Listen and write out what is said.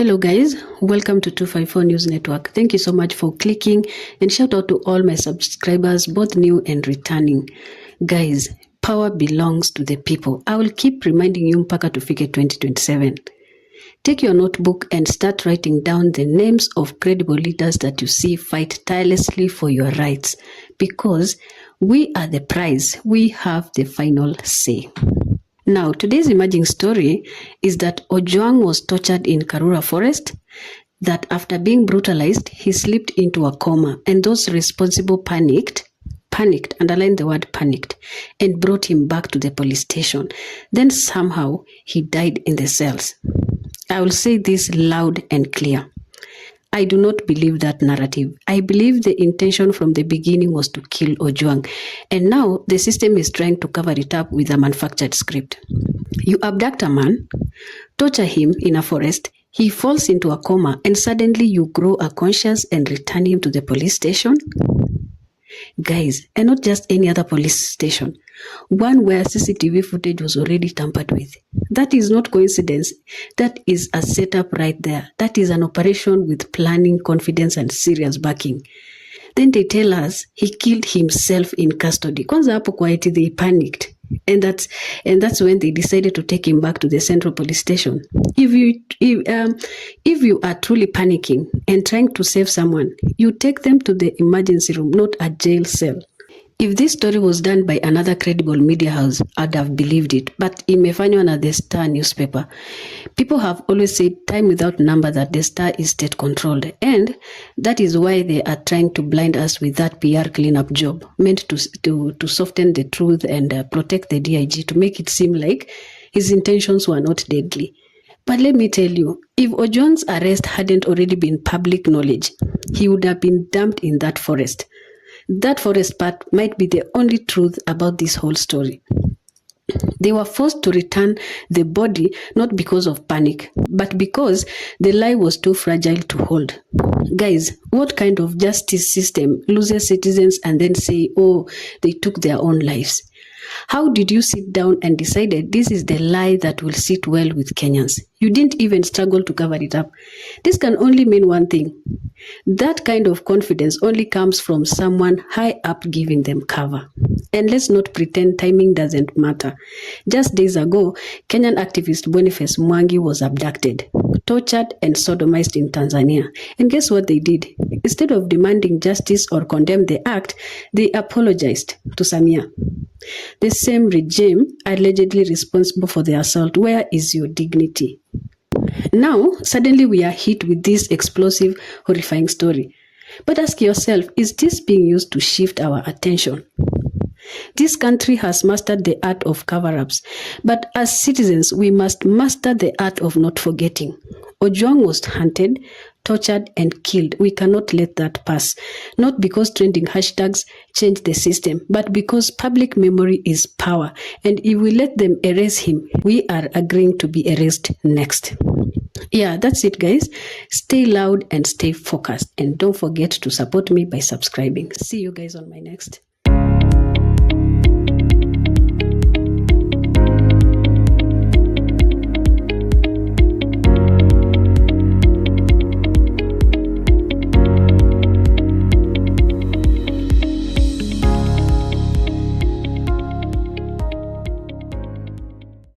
Hello guys, welcome to 254 News Network. Thank you so much for clicking, and shout out to all my subscribers, both new and returning. Guys, power belongs to the people. I will keep reminding you mpaka tufike 2027. Take your notebook and start writing down the names of credible leaders that you see fight tirelessly for your rights, because we are the prize. We have the final say. Now, today's emerging story is that Ojwang was tortured in Karura Forest, that after being brutalized, he slipped into a coma, and those responsible panicked, underline the word panicked, and brought him back to the police station. Then somehow he died in the cells. I will say this loud and clear. I do not believe that narrative. I believe the intention from the beginning was to kill Ojwang, and now the system is trying to cover it up with a manufactured script. You abduct a man, torture him in a forest, he falls into a coma, and suddenly you grow a conscience and return him to the police station? Guys, and not just any other police station, one where CCTV footage was already tampered with. That is not coincidence. That is a setup right there. That is an operation with planning, confidence, and serious backing. Then they tell us he killed himself in custody. Kwanza hapo kwa eti they panicked. And that's when they decided to take him back to the central police station. If you are truly panicking and trying to save someone, you take them to the emergency room, not a jail cell. If this story was done by another credible media house, I'd have believed it. But imefanywa na the Star newspaper. People have always said time without number that the Star is state controlled, and that is why they are trying to blind us with that PR cleanup job meant to soften the truth and protect the DIG, to make it seem like his intentions were not deadly. But let me tell you, if Ojwang's arrest hadn't already been public knowledge, he would have been dumped in that forest. That forest part might be the only truth about this whole story. They were forced to return the body not because of panic, but because the lie was too fragile to hold. Guys, what kind of justice system loses citizens and then say, oh, they took their own lives? How did you sit down and decided this is the lie that will sit well with Kenyans? You didn't even struggle to cover it up. This can only mean one thing. That kind of confidence only comes from someone high up giving them cover. And let's not pretend timing doesn't matter. Just days ago, Kenyan activist Boniface Mwangi was abducted, tortured, and sodomized in Tanzania. And guess what they did? Instead of demanding justice or condemn the act, they apologized to Samia, the same regime allegedly responsible for the assault. Where is your dignity? Now, suddenly we are hit with this explosive, horrifying story. But ask yourself, is this being used to shift our attention? This country has mastered the art of cover-ups, but as citizens, we must master the art of not forgetting. Ojwang was hunted, tortured, and killed. We cannot let that pass. Not because trending hashtags change the system, but because public memory is power. And if we let them erase him, we are agreeing to be erased next. Yeah, that's it, guys. Stay loud and stay focused. And don't forget to support me by subscribing. See you guys on my next.